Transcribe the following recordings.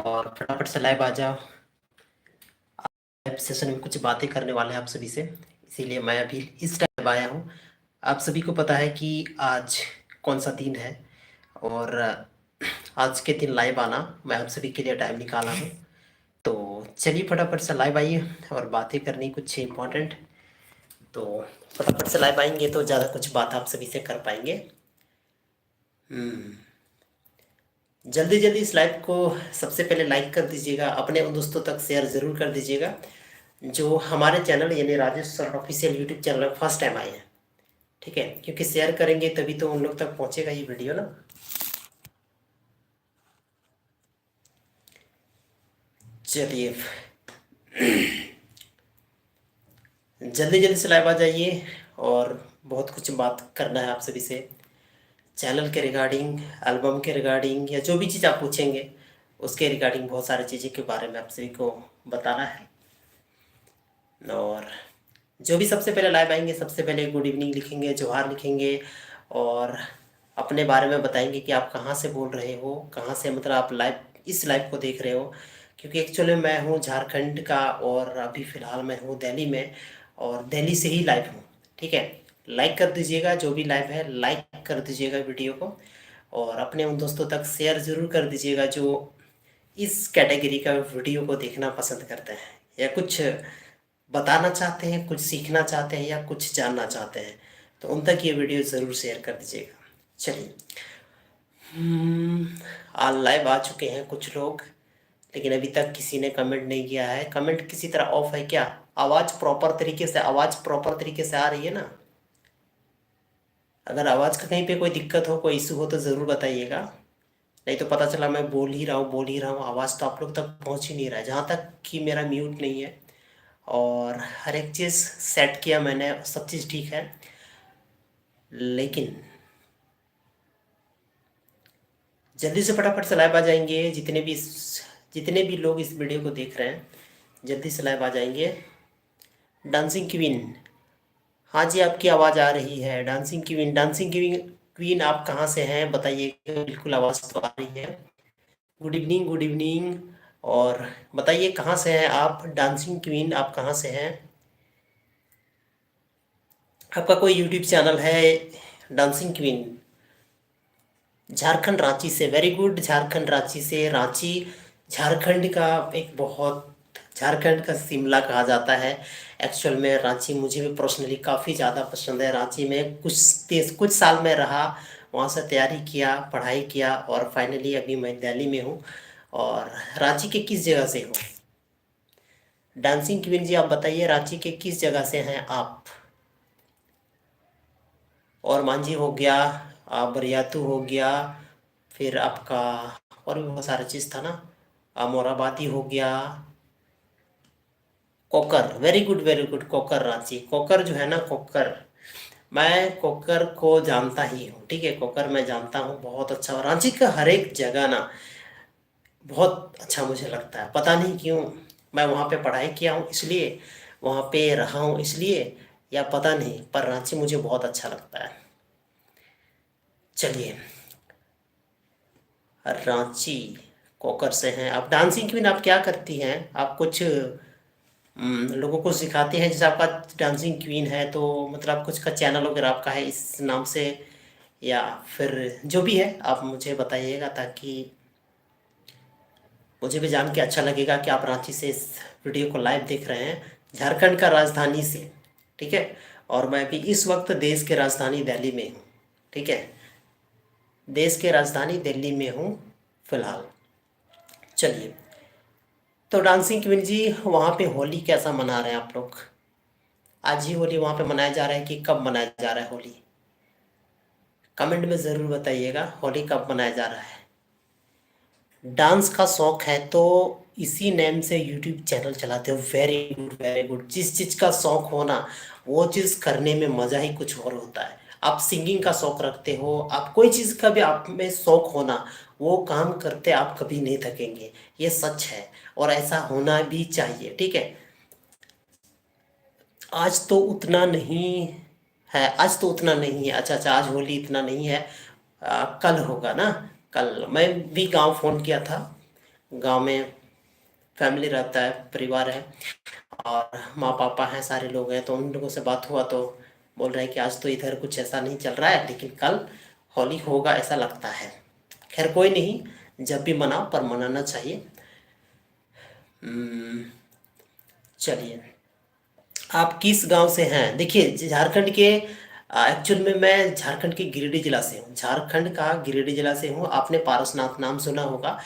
और फटाफट से लाइव आ जाओ। लाइव सेशन में कुछ बातें करने वाले हैं आप सभी से, इसीलिए मैं अभी इस टाइम आया हूँ। आप सभी को पता है कि आज कौन सा दिन है, और आज के दिन लाइव आना मैं आप सभी के लिए टाइम निकाला हूँ। तो चलिए फटाफट से लाइव आइए और बातें करनी कुछ इम्पोर्टेंट। तो फटाफट से लाइव आएंगे तो ज़्यादा कुछ बात आप सभी से कर पाएंगे। जल्दी जल्दी इस लाइव को सबसे पहले लाइक कर दीजिएगा, अपने उन दोस्तों तक शेयर ज़रूर कर दीजिएगा जो हमारे चैनल यानी Rajesh sir official YouTube channel में फर्स्ट टाइम आए हैं। ठीक है, क्योंकि शेयर करेंगे तभी तो उन लोग तक पहुंचेगा ये वीडियो ना। चलिए जल्दी जल्दी से लाइव आ जाइए, और बहुत कुछ बात करना है आप सभी से, चैनल के रिगार्डिंग, एल्बम के रिगार्डिंग, या जो भी चीज़ आप पूछेंगे उसके रिगार्डिंग बहुत सारी चीज़ें के बारे में आप सभी को बताना है। और जो भी सबसे पहले लाइव आएंगे सबसे पहले गुड इवनिंग लिखेंगे, जोहार लिखेंगे, और अपने बारे में बताएंगे कि आप कहाँ से बोल रहे हो, कहाँ से मतलब आप लाइव इस लाइव को देख रहे हो। क्योंकि एक्चुअली मैं हूँ झारखंड का, और अभी फ़िलहाल मैं हूँ दिल्ली में, और दिल्ली से ही लाइव हूँ। ठीक है, लाइक कर दीजिएगा, जो भी लाइव है लाइक कर दीजिएगा वीडियो को, और अपने उन दोस्तों तक शेयर ज़रूर कर दीजिएगा जो इस कैटेगरी का वीडियो को देखना पसंद करते हैं, या कुछ बताना चाहते हैं, कुछ सीखना चाहते हैं, या कुछ जानना चाहते हैं, तो उन तक ये वीडियो ज़रूर शेयर कर दीजिएगा। चलिए, आज लाइव आ चुके हैं कुछ लोग, लेकिन अभी तक किसी ने कमेंट नहीं किया है। कमेंट किसी तरह ऑफ है क्या? आवाज़ प्रॉपर तरीके से आ रही है ना? अगर आवाज़ का कहीं पे कोई दिक्कत हो, कोई इशू हो तो ज़रूर बताइएगा, नहीं तो पता चला मैं बोल ही रहा हूँ, आवाज़ तो आप लोग तक पहुँच ही नहीं रहा है, जहाँ तक कि मेरा म्यूट नहीं है, और हर एक चीज़ सेट किया मैंने, सब चीज़ ठीक है। लेकिन जल्दी से फटाफट से लाइव आ जाएंगे, जितने भी लोग इस वीडियो को देख रहे हैं जल्दी से लाइव आ जाएंगे। डांसिंग क्वीन, हाँ जी आपकी आवाज़ आ रही है। डांसिंग क्वीन आप कहाँ से हैं बताइए, बिल्कुल आवाज़ तो आ रही है। Good evening, good evening. और बताइए कहाँ से हैं आप, डांसिंग क्वीन आप कहाँ से हैं? आपका कोई यूट्यूब चैनल है? डांसिंग क्वीन झारखंड रांची से, वेरी गुड, झारखंड रांची से। रांची झारखंड का एक बहुत, झारखंड का शिमला कहा जाता है एक्चुअल में। रांची मुझे भी पर्सनली काफ़ी ज़्यादा पसंद है। रांची में कुछ साल में रहा, वहाँ से तैयारी किया, पढ़ाई किया, और फाइनली अभी मैं दिल्ली में हूँ। और रांची के किस जगह से हो? डांसिंग क्वीन जी आप बताइए, रांची के किस जगह से हैं आप? और मांझी हो गया, बरियातू हो गया, फिर आपका और भी बहुत सारा चीज़ था ना, मोराबादी हो गया, Kokar, very good very good. Kokar, Ranchi Kokar जो है ना, कोकर, मैं कोकर को जानता ही हूँ। ठीक है, कोकर मैं जानता हूँ, बहुत अच्छा। रांची का हर एक जगह ना बहुत अच्छा मुझे लगता है, पता नहीं क्यों। मैं वहाँ पे पढ़ाई किया हूँ इसलिए, वहाँ पे रहा हूँ इसलिए, या पता नहीं, पर रांची मुझे बहुत अच्छा लगता है। चलिए, रांची कोकर से हैं आप। डांसिंग क्वीन आप क्या करती हैं? आप कुछ लोगों को सिखाती हैं? जैसे आपका डांसिंग क्वीन है तो मतलब कुछ का चैनल वगैरह आपका है इस नाम से, या फिर जो भी है आप मुझे बताइएगा, ताकि मुझे भी जान के अच्छा लगेगा कि आप रांची से इस वीडियो को लाइव देख रहे हैं, झारखंड का राजधानी से। ठीक है, और मैं भी इस वक्त देश के राजधानी दिल्ली में हूँ। ठीक है, देश के राजधानी दिल्ली में हूँ फिलहाल। चलिए, तो डांसिंग क्वीन जी वहाँ पे होली कैसा मना रहे हैं आप लोग? आज ही होली वहाँ पे मनाया जा रहा है कि कब मनाया जा रहा है होली? कमेंट में ज़रूर बताइएगा होली कब मनाया जा रहा है। डांस का शौक है तो इसी नेम से यूट्यूब चैनल चलाते हो, वेरी गुड वेरी गुड। जिस चीज़ का शौक हो ना, वो चीज़ करने में मज़ा ही कुछ और होता है। आप सिंगिंग का शौक रखते हो, आप कोई चीज़ का भी आप में शौक होना, वो काम करते आप कभी नहीं थकेंगे, ये सच है, और ऐसा होना भी चाहिए। ठीक है, आज तो उतना नहीं है, आज तो उतना नहीं है। अच्छा अच्छा, आज होली इतना नहीं है, कल होगा ना। कल मैं भी गांव फ़ोन किया था, गांव में फैमिली रहता है, परिवार है, और माँ पापा हैं, सारे लोग हैं। तो उन लोगों से बात हुआ तो बोल रहे हैं कि आज तो इधर कुछ ऐसा नहीं चल रहा है, लेकिन कल होली होगा ऐसा लगता है। खैर कोई नहीं, जब भी मनाओ पर मनाना चाहिए। हम्म, चलिए, आप किस गांव से हैं? देखिए, झारखंड के एक्चुअल में मैं झारखंड के गिरिडीह जिला से हूँ। झारखंड का गिरिडीह जिला से हूँ। आपने पारसनाथ नाम सुना होगा।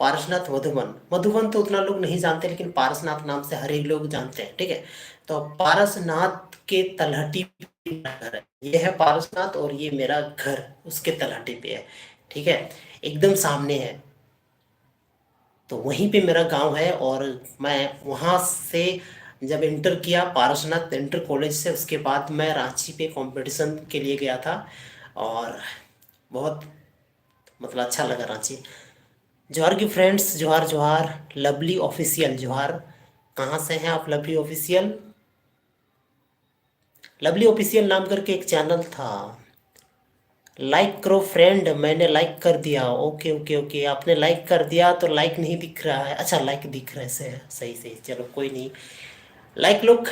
पारसनाथ मधुबन, मधुबन तो उतना लोग नहीं जानते, लेकिन पारसनाथ नाम से हर एक लोग जानते हैं, ठीक है। तो पारसनाथ के तलहटी पे मेरा घर है। ये है पारसनाथ और ये मेरा घर उसके तलहटी पे है, ठीक है, एकदम सामने है। तो वहीं पे मेरा गांव है, और मैं वहाँ से जब इंटर किया पारसनाथ इंटर कॉलेज से, उसके बाद मैं रांची पे कंपटीशन के लिए गया था, और बहुत मतलब अच्छा लगा रांची। जोहार की फ्रेंड्स, जोहार जोहार। लवली ऑफिशियल जोहार। कहाँ से हैं आप लवली ऑफिशियल? लवली ऑफिशियल नाम करके एक चैनल था। लाइक करो फ्रेंड, मैंने लाइक कर दिया। ओके ओके ओके, आपने लाइक कर दिया तो लाइक नहीं दिख रहा है। अच्छा, लाइक दिख रहा है से, सही सही, चलो कोई नहीं। लाइक लोग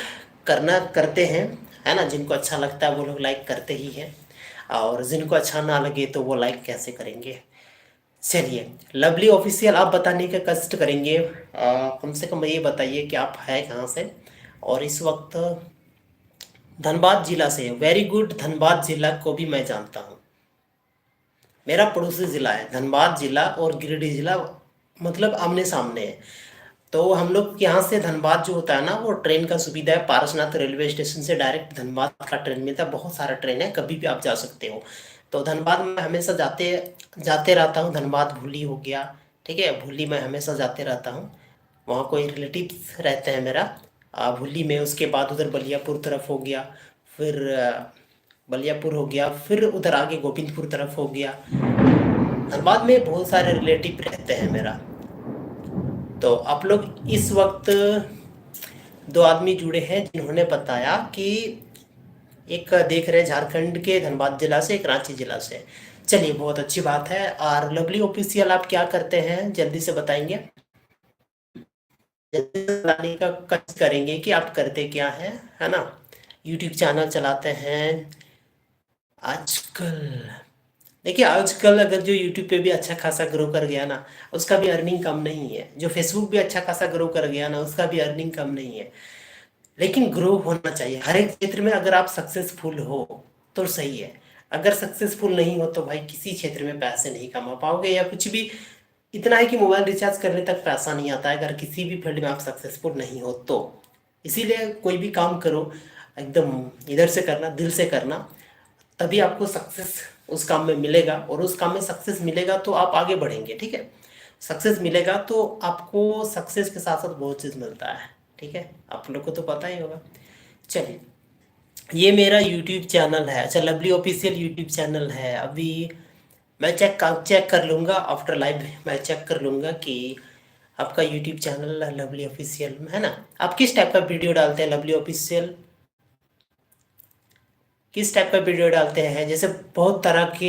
करना करते हैं, है ना। जिनको अच्छा लगता है वो लोग लाइक करते ही हैं, और जिनको अच्छा ना लगे तो वो लाइक कैसे करेंगे। चलिए, लवली ऑफिशियल आप बताने का कष्ट करेंगे। कम से कम ये बताइए कि आप है कहाँ से, और इस वक्त धनबाद जिला से। वेरी गुड, धनबाद जिला को भी मैं जानता हूँ। मेरा पड़ोसी ज़िला है धनबाद जिला, और गिरिडीह जिला मतलब आमने सामने है। तो हम लोग यहाँ से धनबाद जो होता है ना, वो ट्रेन का सुविधा है। पारसनाथ रेलवे स्टेशन से डायरेक्ट धनबाद का ट्रेन मिलता है। बहुत सारा ट्रेन है, कभी भी आप जा सकते हो। तो धनबाद में हमेशा जाते जाते रहता हूँ। धनबाद भूली हो गया, ठीक है, भूली में हमेशा जाते रहता हूँ। वहाँ कोई रिलेटिव्स रहते हैं मेरा, भूली में। उसके बाद उधर बलियापुर तरफ हो गया, फिर बलियापुर हो गया, फिर उधर आगे गोविंदपुर तरफ हो गया। धनबाद में बहुत सारे रिलेटिव रहते हैं मेरा। तो आप लोग इस वक्त दो आदमी जुड़े हैं जिन्होंने बताया कि एक देख रहे हैं झारखंड के धनबाद जिला से, एक रांची जिला से। चलिए, बहुत अच्छी बात है। और लवली ऑफिशियल आप क्या करते हैं, जल्दी से बताएंगे? जल्दी से बताने का कोशिश करेंगे कि आप करते क्या हैं, है ना। यूट्यूब चैनल चलाते हैं आजकल। देखिए, आजकल अगर जो यूट्यूब पे भी अच्छा खासा ग्रो कर गया ना, उसका भी अर्निंग कम नहीं है। जो फेसबुक भी अच्छा खासा ग्रो कर गया ना, उसका भी अर्निंग कम नहीं है। लेकिन ग्रो होना चाहिए हर एक क्षेत्र में। अगर आप सक्सेसफुल हो तो सही है, अगर सक्सेसफुल नहीं हो तो भाई किसी क्षेत्र में पैसे नहीं कमा पाओगे, या कुछ भी। इतना है कि मोबाइल रिचार्ज करने तक पैसा नहीं आता है, अगर किसी भी फील्ड में आप सक्सेसफुल नहीं हो तो। इसीलिए कोई भी काम करो एकदम इधर से करना, दिल से करना, तभी आपको सक्सेस उस काम में मिलेगा। और उस काम में सक्सेस मिलेगा तो आप आगे बढ़ेंगे, ठीक है। सक्सेस मिलेगा तो आपको सक्सेस के साथ साथ बहुत चीज़ मिलता है, ठीक है, आप लोग को तो पता ही होगा। चलिए, ये मेरा यूट्यूब चैनल है। अच्छा, लवली ऑफिशियल यूट्यूब चैनल है। अभी मैं चेक कर लूँगा आफ्टर लाइव। मैं चेक कर लूँगा कि आपका यूट्यूब चैनल लवली ऑफिशियल है ना। आप किस टाइप का वीडियो डालते हैं लवली ऑफिशियल? किस टाइप का वीडियो डालते हैं? जैसे बहुत तरह के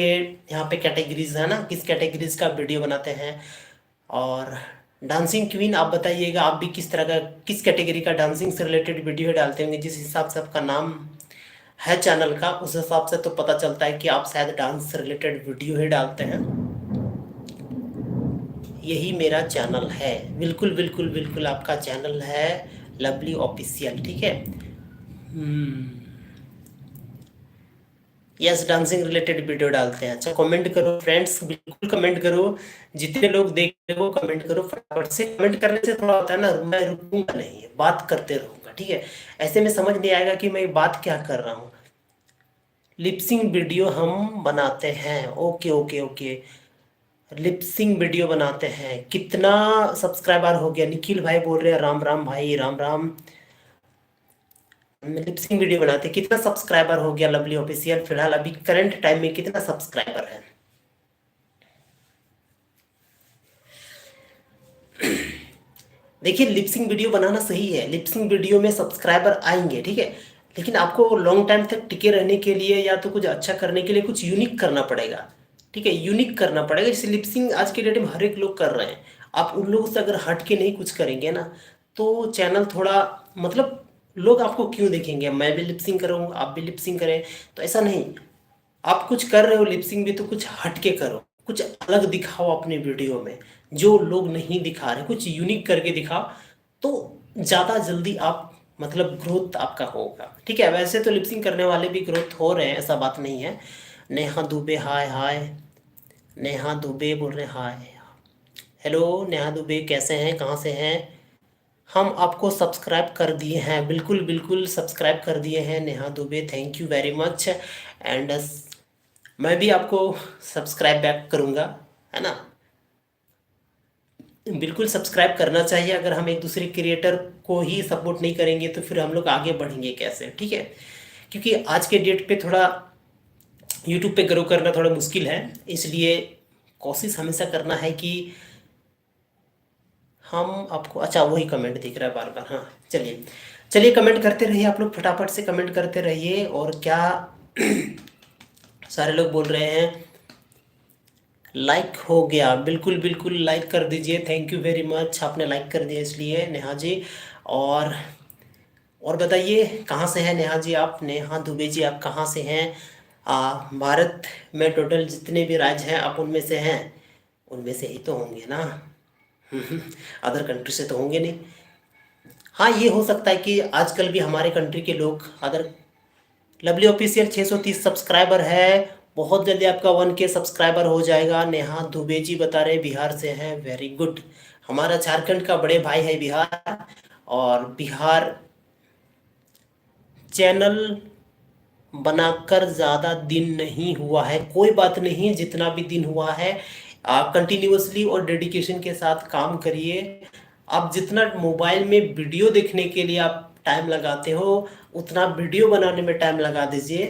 यहाँ पे कैटेगरीज है ना, किस कैटेगरीज का वीडियो बनाते हैं? और डांसिंग क्वीन आप बताइएगा, आप भी किस तरह का, किस कैटेगरी का डांसिंग से रिलेटेड वीडियो डालते होंगे। जिस हिसाब से आपका नाम है चैनल का, उस हिसाब से तो पता चलता है कि आप शायद डांस से रिलेटेड वीडियो ही डालते हैं। यही मेरा चैनल है, बिल्कुल बिल्कुल बिल्कुल आपका चैनल है लवली ऑफिशियल, ठीक है। यस, डांसिंग रिलेटेड वीडियो डालते हैं। अच्छा, कमेंट करो फ्रेंड्स, बिल्कुल कमेंट करो। जितने लोग देख रहे हो कमेंट करो फटाफट से। कमेंट करने से थोड़ा होता है ना, मैं रुकूंगा नहीं, बात करते रहूंगा, ठीक है। ऐसे में समझ नहीं आएगा कि मैं बात क्या कर रहा हूँ। लिपसिंग वीडियो हम बनाते हैं, okay okay okay. Lip sync video बनाते हैं। कितना सब्सक्राइबर हो गया? निखिल भाई बोल रहे हैं राम राम भाई, राम राम। लिपसिंग वीडियो बनाते, कितना सब्सक्राइबर हो गया लवली ऑफिशियल फिलहाल अभी करंट टाइम में? कितना सब्सक्राइबर है? देखिए, लिपसिंग वीडियो बनाना सही है, लिपसिंग वीडियो में सब्सक्राइबर आएंगे, ठीक है। लेकिन आपको लॉन्ग टाइम तक टिके रहने के लिए या तो कुछ अच्छा करने के लिए कुछ यूनिक करना पड़ेगा, ठीक है। यूनिक करना पड़ेगा। जैसे लिपसिंग आज के डेट में हर एक लोग कर रहे हैं। आप उन लोगों से अगर हट के नहीं कुछ करेंगे ना, तो चैनल थोड़ा मतलब लोग आपको क्यों देखेंगे? मैं भी लिपसिंग करूँ, आप भी लिपसिंग करें, तो ऐसा नहीं। आप कुछ कर रहे हो लिपसिंग भी, तो कुछ हट के करो, कुछ अलग दिखाओ अपने वीडियो में जो लोग नहीं दिखा रहे, कुछ यूनिक करके दिखाओ, तो ज़्यादा जल्दी आप मतलब ग्रोथ आपका होगा। ठीक है, वैसे तो लिपसिंग करने वाले भी ग्रोथ हो रहे हैं, ऐसा बात नहीं है। नेहा दुबे, हाय हाय। नेहा दुबे बोल रहे हैं हाय। हेलो नेहा दुबे, कैसे हैं, कहाँ से हैं? हम आपको सब्सक्राइब कर दिए हैं, बिल्कुल बिल्कुल सब्सक्राइब कर दिए हैं Neha Dubey, thank you very much. And मैं भी आपको सब्सक्राइब बैक करूँगा, है ना? बिल्कुल सब्सक्राइब करना चाहिए। अगर हम एक दूसरे क्रिएटर को ही सपोर्ट नहीं करेंगे तो फिर हम लोग आगे बढ़ेंगे कैसे? ठीक है, क्योंकि आज के डेट पे थोड़ा यूट्यूब पे ग्रो करना थोड़ा मुश्किल है, इसलिए कोशिश हमेशा करना है कि हम आपको, अच्छा वही कमेंट दिख रहा है बार बार, हाँ चलिए चलिए, कमेंट करते रहिए आप लोग, फटाफट से कमेंट करते रहिए। और क्या सारे लोग बोल रहे हैं लाइक हो गया, बिल्कुल बिल्कुल लाइक कर दीजिए, थैंक यू वेरी मच, आपने लाइक कर दिया इसलिए नेहा जी। और और बताइए कहाँ से हैं नेहा जी आप? नेहा दुबे जी आप कहाँ से हैं? भारत में टोटल जितने भी राज्य हैं आप उनमें से हैं? उनमें से ही तो होंगे ना। अदर कंट्री से तो होंगे नहीं। हाँ, ये हो सकता है कि आजकल भी हमारे कंट्री के लोग अदर। लवली ऑफिशियल 630 सब्सक्राइबर है, बहुत जल्दी आपका 1K सब्सक्राइबर हो जाएगा। नेहा दुबे जी बता रहे बिहार से हैं, वेरी गुड। हमारा झारखंड का बड़े भाई है बिहार, और बिहार चैनल बनाकर ज़्यादा दिन नहीं हुआ है, कोई बात नहीं, जितना भी दिन हुआ है कंटिन्यूअसली और डेडिकेशन के साथ काम करिए। आप जितना मोबाइल में वीडियो देखने के लिए आप टाइम लगाते हो, उतना वीडियो बनाने में टाइम लगा दीजिए,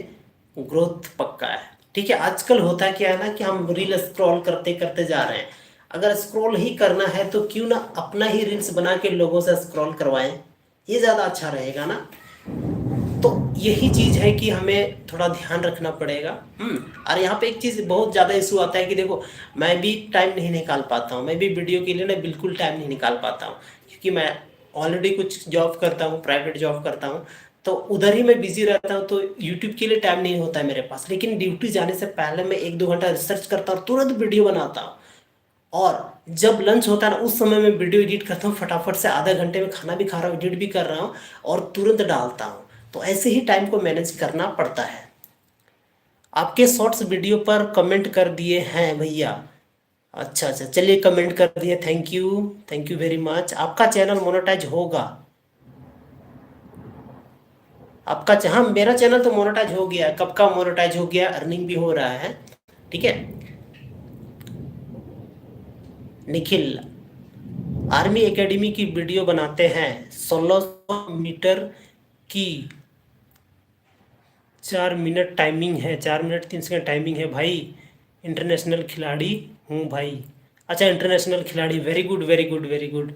ग्रोथ पक्का है। ठीक है, आजकल होता क्या है ना कि हम रील स्क्रॉल करते करते जा रहे हैं। अगर स्क्रॉल ही करना है तो क्यों ना अपना ही रील्स बना के लोगों से स्क्रॉल करवाएं, ये ज़्यादा अच्छा रहेगा ना। तो यही चीज़ है कि हमें थोड़ा ध्यान रखना पड़ेगा। और यहाँ पे एक चीज़ बहुत ज़्यादा इशू आता है कि देखो, मैं भी टाइम नहीं निकाल पाता हूँ, मैं भी वीडियो के लिए ना बिल्कुल टाइम नहीं निकाल पाता हूँ, क्योंकि मैं ऑलरेडी कुछ जॉब करता हूँ, प्राइवेट जॉब करता हूँ, तो उधर ही मैं बिजी रहता हूँ, तो यूट्यूब के लिए टाइम नहीं होता है मेरे पास। लेकिन ड्यूटी जाने से पहले मैं 1-2 घंटा रिसर्च करता हूँ, तुरंत वीडियो बनाता हूँ, और जब लंच होता है ना उस समय मैं वीडियो एडिट करता हूँ, फटाफट से आधे घंटे में खाना भी खा रहा हूँ, एडिट भी कर रहा हूँ, और तुरंत डालता हूँ। तो ऐसे ही टाइम को मैनेज करना पड़ता है। आपके शॉर्ट्स वीडियो पर कमेंट कर दिए हैं भैया। अच्छा अच्छा, चलिए कमेंट कर दिए, थैंक यू वेरी मच। आपका चैनल मोनेटाइज होगा? हाँ, मेरा चैनल तो मोनेटाइज हो गया, कब का मोनेटाइज हो गया, अर्निंग भी हो रहा है। ठीक है, निखिल आर्मी एकेडमी की वीडियो बनाते हैं, 1600 मीटर की 4 मिनट टाइमिंग है, 4 मिनट 3 सेकंड टाइमिंग है भाई। इंटरनेशनल खिलाड़ी हूँ भाई। अच्छा, इंटरनेशनल खिलाड़ी, very good very good very good.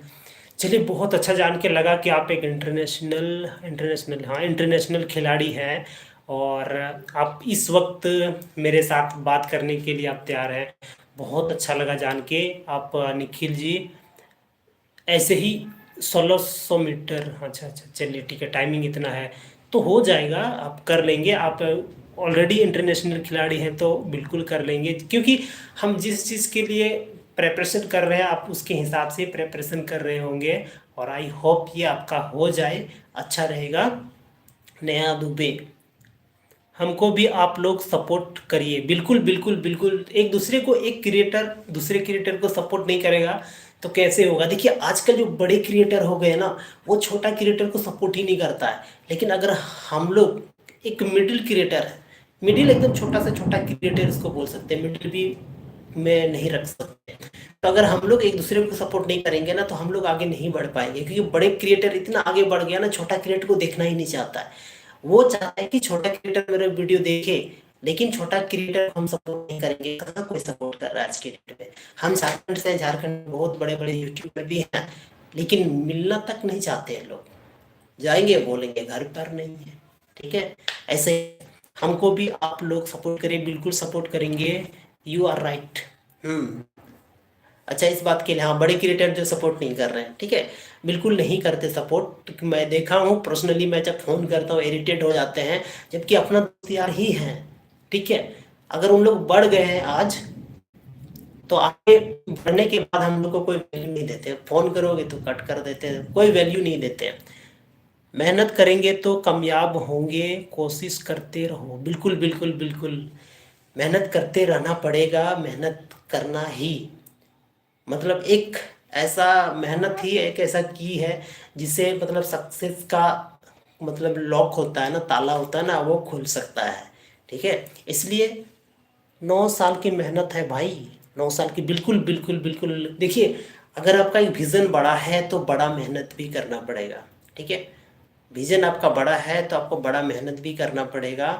चलिए, बहुत अच्छा जान के लगा कि आप एक इंटरनेशनल इंटरनेशनल हाँ इंटरनेशनल खिलाड़ी हैं, और आप इस वक्त मेरे साथ बात करने के लिए आप तैयार हैं। बहुत अच्छा लगा जान के। आप निखिल जी ऐसे ही 1600 मीटर, अच्छा अच्छा, चलिए ठीक है, टाइमिंग इतना है तो हो जाएगा, आप कर लेंगे। आप ऑलरेडी इंटरनेशनल खिलाड़ी हैं तो बिल्कुल कर लेंगे, क्योंकि हम जिस चीज़ के लिए प्रेपरेशन कर रहे हैं आप उसके हिसाब से प्रेपरेशन कर रहे होंगे, और आई होप ये आपका हो जाए, अच्छा रहेगा। नेहा दुबे, हमको भी आप लोग सपोर्ट करिए, बिल्कुल बिल्कुल बिल्कुल। एक दूसरे को, एक क्रिएटर दूसरे क्रिएटर को सपोर्ट नहीं करेगा तो कैसे होगा? देखिए, आजकल जो बड़े क्रिएटर हो गए ना, वो छोटा क्रिएटर को सपोर्ट ही नहीं करता है। लेकिन अगर हम लोग, एक मिडिल क्रिएटर है, मिडिल एकदम छोटा से छोटा क्रिएटर इसको बोल सकते हैं, मिडिल भी में नहीं रख सकते, तो अगर हम लोग एक दूसरे को सपोर्ट नहीं करेंगे ना तो हम लोग आगे नहीं बढ़ पाएंगे, क्योंकि बड़े क्रिएटर इतना आगे बढ़ गया ना, छोटा क्रिएटर को देखना ही नहीं चाहता है। वो चाहता है कि छोटा क्रिएटर मेरा वीडियो देखे, लेकिन छोटा क्रिएटर को हम सपोर्ट नहीं करेंगे, कहाँ कोई सपोर्ट कर रहा है आज के डेट में? हम झारखंड से हैं, झारखंड में बहुत बड़े बड़े यूट्यूबर भी हैं, लेकिन मिलना तक नहीं चाहते हैं लोग। जाएंगे बोलेंगे घर पर नहीं है। ठीक है, ऐसे हमको भी आप लोग सपोर्ट करें, बिल्कुल सपोर्ट करेंगे। You are right. हम्म अच्छा, इस बात के लिए हाँ, बड़े क्रिएटर जो सपोर्ट नहीं कर रहे हैं, ठीक है, बिल्कुल नहीं करते सपोर्ट। मैं देखा हूँ पर्सनली, मैं जब फ़ोन करता हूँ इरिटेट हो जाते हैं, जबकि अपना दोस्त यार ही है, ठीक है। अगर उन लोग बढ़ गए हैं आज, तो आगे बढ़ने के बाद हम लोग को कोई वैल्यू नहीं देते, फ़ोन करोगे तो कट कर देते हैं, कोई वैल्यू नहीं देते हैं। मेहनत करेंगे तो कामयाब होंगे, कोशिश करते रहो, बिल्कुल बिल्कुल बिल्कुल, मेहनत करते रहना पड़ेगा, मेहनत करना ही मतलब एक ऐसा, मेहनत ही एक ऐसा की है जिससे मतलब सक्सेस का मतलब लॉक होता है ना, ताला होता है ना, वो खुल सकता है, ठीक है। इसलिए 9 साल की मेहनत है भाई, 9 साल की, बिल्कुल बिल्कुल बिल्कुल। देखिए, अगर आपका एक विज़न बड़ा है तो बड़ा मेहनत भी करना पड़ेगा, ठीक है। विज़न आपका बड़ा है तो आपको बड़ा मेहनत भी करना पड़ेगा।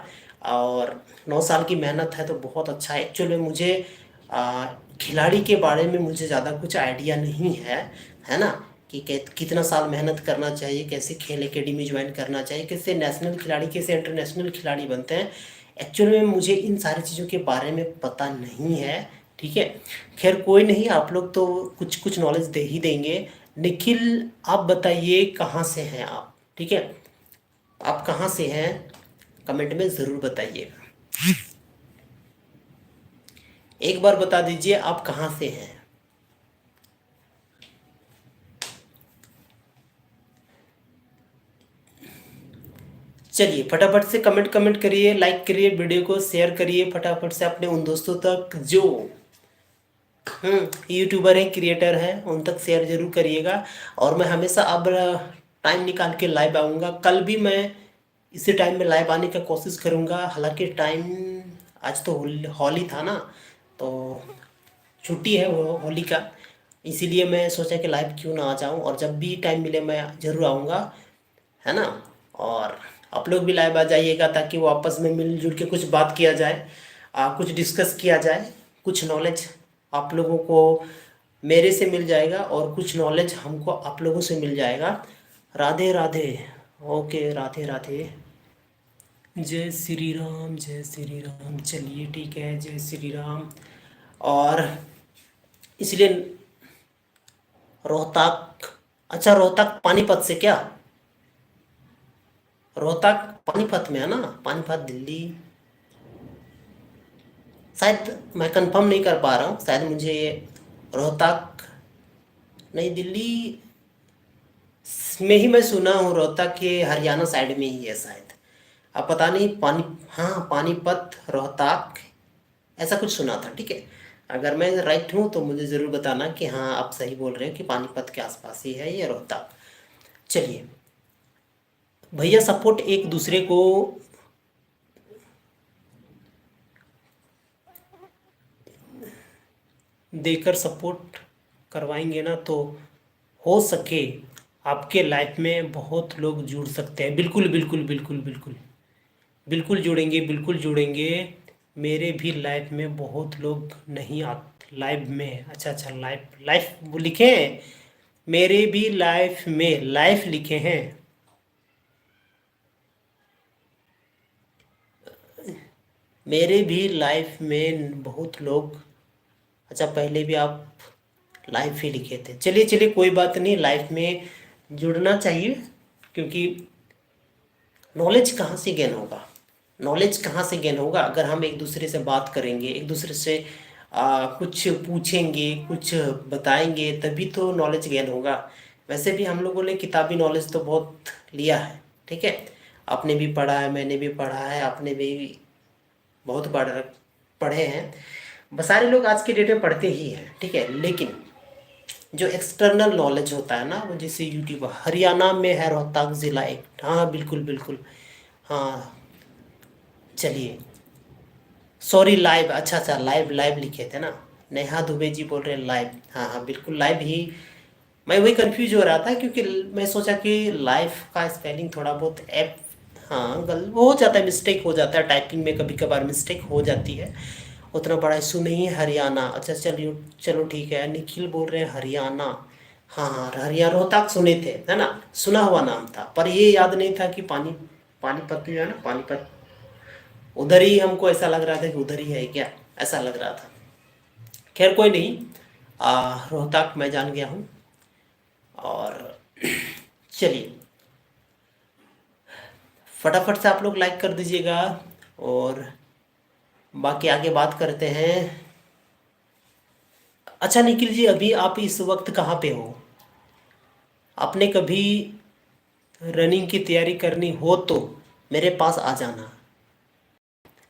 और 9 साल की मेहनत है तो बहुत अच्छा है। एक्चुअली मुझे आ, खिलाड़ी के बारे में मुझे ज़्यादा कुछ आइडिया नहीं है ना, कि कितना साल मेहनत करना चाहिए, कैसे खेल एकेडमी ज्वाइन करना चाहिए, कैसे नेशनल खिलाड़ी, कैसे इंटरनेशनल खिलाड़ी बनते हैं। एक्चुअली में मुझे इन सारी चीज़ों के बारे में पता नहीं है, ठीक है। खैर कोई नहीं, आप लोग तो कुछ कुछ नॉलेज दे ही देंगे। निखिल, आप बताइए कहाँ से हैं आप, ठीक है, आप कहाँ से हैं, कमेंट में ज़रूर बताइएगा। एक बार बता दीजिए आप कहाँ से हैं। चलिए फटाफट से कमेंट कमेंट करिए, लाइक करिए, वीडियो को शेयर करिए फटाफट से अपने उन दोस्तों तक जो यूट्यूबर हैं, क्रिएटर हैं, उन तक शेयर जरूर करिएगा। और मैं हमेशा अब टाइम निकाल के लाइव आऊँगा, कल भी मैं इसी टाइम में लाइव आने का कोशिश करूँगा। हालांकि टाइम आज तो होली था ना, तो छुट्टी है वो होली का, इसीलिए मैं सोचा कि लाइव क्यों ना आ जाऊँ, और जब भी टाइम मिले मैं ज़रूर आऊँगा, है ना। और आप लोग भी लाइव आ जाइएगा ताकि वो आपस में मिलजुल के कुछ बात किया जाए, कुछ डिस्कस किया जाए, कुछ नॉलेज आप लोगों को मेरे से मिल जाएगा और कुछ नॉलेज हमको आप लोगों से मिल जाएगा। राधे राधे। ओके, राधे राधे। जय श्री राम, जय श्री राम। चलिए ठीक है, जय श्री राम। और इसलिए रोहतक, अच्छा रोहतक पानीपत से क्या, रोहतक पानीपत में है ना, पानीपत दिल्ली, शायद मैं कंफर्म नहीं कर पा रहा हूँ, शायद मुझे रोहतक नहीं, दिल्ली में ही मैं सुना हूँ, रोहतक के हरियाणा साइड में ही है शायद, अब पता नहीं। हाँ, पानीपत रोहतक ऐसा कुछ सुना था, ठीक है। अगर मैं राइट हूँ तो मुझे ज़रूर बताना कि हाँ आप सही बोल रहे हो कि पानीपत के आसपास ही है ये रोहतक। चलिए भैया, सपोर्ट एक दूसरे को देकर सपोर्ट करवाएंगे ना, तो हो सके आपके लाइफ में बहुत लोग जुड़ सकते हैं। बिल्कुल बिल्कुल बिल्कुल बिल्कुल बिल्कुल जुड़ेंगे, बिल्कुल जुड़ेंगे। मेरे भी लाइफ में बहुत लोग नहीं आते लाइव में, अच्छा अच्छा, लाइफ लाइफ वो लिखे हैं, मेरे भी लाइफ में लाइफ लिखे हैं। मेरे भी लाइफ में बहुत लोग, अच्छा पहले भी आप लाइफ ही लिखे थे। चलिए चलिए, कोई बात नहीं, लाइफ में जुड़ना चाहिए, क्योंकि नॉलेज कहाँ से गेन होगा, नॉलेज कहाँ से गेन होगा अगर हम एक दूसरे से बात करेंगे, एक दूसरे से कुछ पूछेंगे, कुछ बताएंगे, तभी तो नॉलेज गेन होगा। वैसे भी हम लोगों ने किताबी नॉलेज तो बहुत लिया है, ठीक है, आपने भी पढ़ा है, मैंने भी पढ़ा है, आपने भी बहुत पढ़े हैं, बस सारे लोग आज के डेट में पढ़ते ही हैं, ठीक है। लेकिन जो एक्सटर्नल नॉलेज होता है ना, वो जैसे यूट्यूब, हरियाणा में है रोहतक ज़िला एक, हाँ बिल्कुल बिल्कुल, हाँ। चलिए, सॉरी लाइव, अच्छा अच्छा, लाइव लाइव लिखे थे ना, नेहा दुबे जी बोल रहे हैं लाइव, हाँ हाँ बिल्कुल लाइव ही। मैं वही कंफ्यूज हो रहा था क्योंकि मैं सोचा कि लाइव का स्पेलिंग थोड़ा बहुत ऐप, हाँ गल वो हो जाता है, मिस्टेक हो जाता है, टाइपिंग में कभी कभार मिस्टेक हो जाती है, उतना बड़ा इशू नहीं है। हरियाणा, अच्छा चलिए, चलो ठीक है। निखिल बोल रहे हैं हरियाणा, हाँ हाँ, हरियाणा रोहतक सुने थे, है ना, सुना हुआ नाम था, पर ये याद नहीं था कि पानीपत में है ना, पानीपत उधर ही, हमको ऐसा लग रहा था कि उधर ही है क्या, ऐसा लग रहा था। खैर कोई नहीं, रोहतक मैं जान गया हूँ। और चलिए फटाफट से आप लोग लाइक कर दीजिएगा और बाकी आगे बात करते हैं। अच्छा निखिल जी, अभी आप इस वक्त कहाँ पे हो? आपने कभी रनिंग की तैयारी करनी हो तो मेरे पास आ जाना।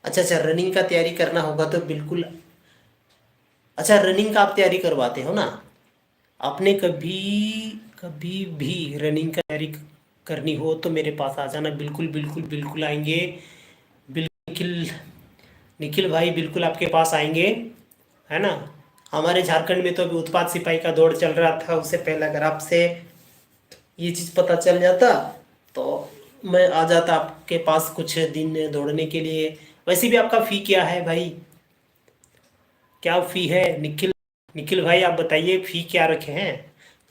अच्छा अच्छा, रनिंग का तैयारी करना होगा तो बिल्कुल। अच्छा, रनिंग का आप तैयारी करवाते हो ना? आपने कभी कभी भी रनिंग का तैयारी करनी हो तो मेरे पास आ जाना। बिल्कुल बिल्कुल बिल्कुल आएंगे। बिल्कुल निखिल भाई, बिल्कुल आपके पास आएंगे, है ना। हमारे झारखंड में तो अभी उत्पाद सिपाही का दौड़ चल रहा था। उससे पहले अगर आपसे ये चीज़ पता चल जाता तो मैं आ जाता आपके पास कुछ दिन दौड़ने के लिए। वैसे भी आपका फ़ी क्या है भाई? क्या फ़ी है निखिल? निखिल भाई आप बताइए फ़ी क्या रखे हैं?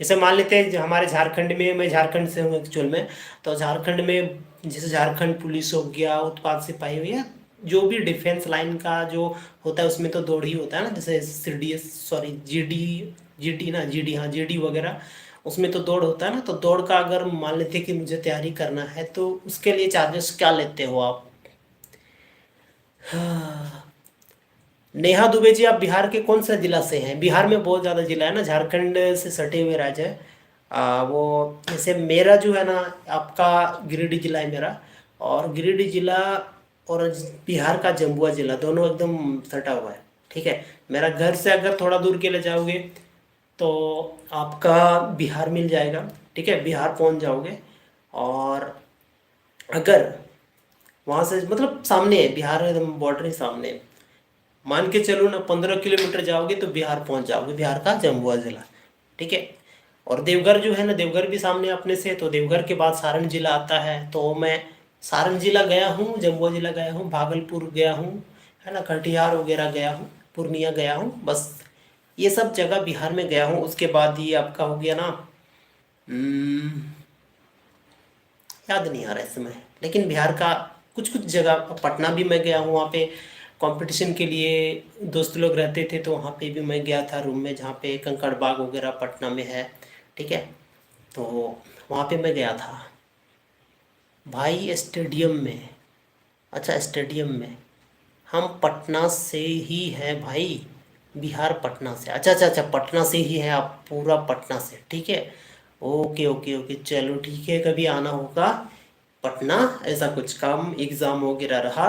जैसे मान लेते हैं जो हमारे झारखंड में, मैं झारखंड से हूँ एक्चुअल में, तो झारखंड में जैसे झारखंड पुलिस हो गया, उत्पाद सिपाही हो गया, जो भी डिफेंस लाइन का जो होता है उसमें तो दौड़ ही होता है ना। जैसे CDS, सॉरी GD, GT ना, GD, हाँ GD वगैरह, उसमें तो दौड़ होता है ना। तो दौड़ का अगर मान लेते हैं कि मुझे तैयारी करना है तो उसके लिए चार्जेस क्या लेते हो आप? नेहा दुबे जी, आप बिहार के कौन सा जिला से हैं? बिहार में बहुत ज़्यादा जिला है ना, झारखंड से सटे हुए राज्य है। वो जैसे मेरा जो है ना, आपका गिरिडीह जिला है मेरा, और गिरिडीह जिला और बिहार का जम्मुआ जिला दोनों एकदम सटा हुआ है। ठीक है, मेरा घर से अगर थोड़ा दूर के लिए जाओगे तो आपका बिहार मिल जाएगा। ठीक है, बिहार पहुंच जाओगे। और अगर वहाँ से मतलब सामने है बिहार, एकदम बॉर्डर ही सामने है। मान के चलो ना 15 किलोमीटर जाओगे तो बिहार पहुंच जाओगे, बिहार का जम्मुआ जिला। ठीक है। और देवघर जो है ना, देवघर भी सामने अपने से, तो देवघर के बाद सारण जिला आता है। तो मैं सारण जिला गया हूँ, जम्मुआ जिला गया हूँ, भागलपुर गया हूँ, है ना, कटिहार वगैरह गया हूँ, पूर्णिया गया हूँ, बस ये सब जगह बिहार में गया हूँ। उसके बाद ये आपका हो गया ना, हम्म, याद नहीं आ रहा इस समय, लेकिन बिहार का कुछ कुछ जगह, पटना भी मैं गया हूँ। वहाँ पे कंपटीशन के लिए दोस्त लोग रहते थे तो वहाँ पे भी मैं गया था रूम में, जहाँ पे कंकड़ बाग वगैरह पटना में है। ठीक है, तो वहाँ पे मैं गया था भाई, स्टेडियम में। अच्छा, स्टेडियम में हम पटना से ही हैं भाई, बिहार पटना से। अच्छा अच्छा अच्छा, पटना से ही है आप, पूरा पटना से। ठीक है, ओके ओके ओके, चलो ठीक है, कभी आना होगा पटना, ऐसा कुछ काम एग्ज़ाम वगैरह रहा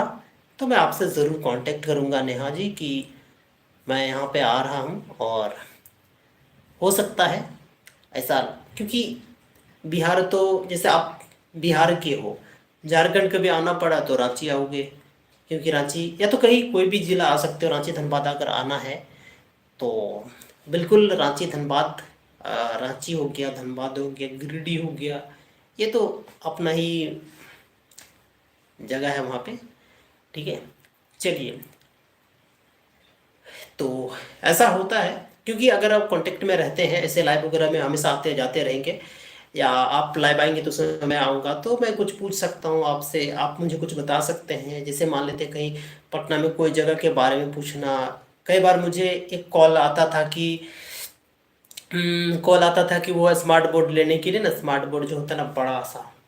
तो मैं आपसे ज़रूर कांटेक्ट करूंगा नेहा जी कि मैं यहाँ पे आ रहा हूँ। और हो सकता है ऐसा, क्योंकि बिहार तो जैसे आप बिहार के हो, झारखंड कभी आना पड़ा तो रांची आओगे, क्योंकि रांची या तो कहीं कोई भी ज़िला आ सकते हो। रांची धनबाद अगर आना है तो बिल्कुल रांची धनबाद, रांची हो गया, धनबाद हो गया, गिरिडीह हो गया, ये तो अपना ही जगह है वहाँ पे। ठीक है, चलिए, तो ऐसा होता है क्योंकि अगर आप कांटेक्ट में रहते हैं, ऐसे लाइव वगैरह में हमेशा आते जाते रहेंगे, या आप लाइव आएंगे तो उसमें मैं आऊँगा तो मैं कुछ पूछ सकता हूँ आपसे, आप मुझे कुछ बता सकते हैं। जैसे मान लेते हैं कहीं पटना में कोई जगह के बारे में पूछना। कई बार मुझे एक कॉल आता था कि कॉल आता था कि वो स्मार्ट बोर्ड लेने के लिए ना, स्मार्ट बोर्ड जो होता है ना,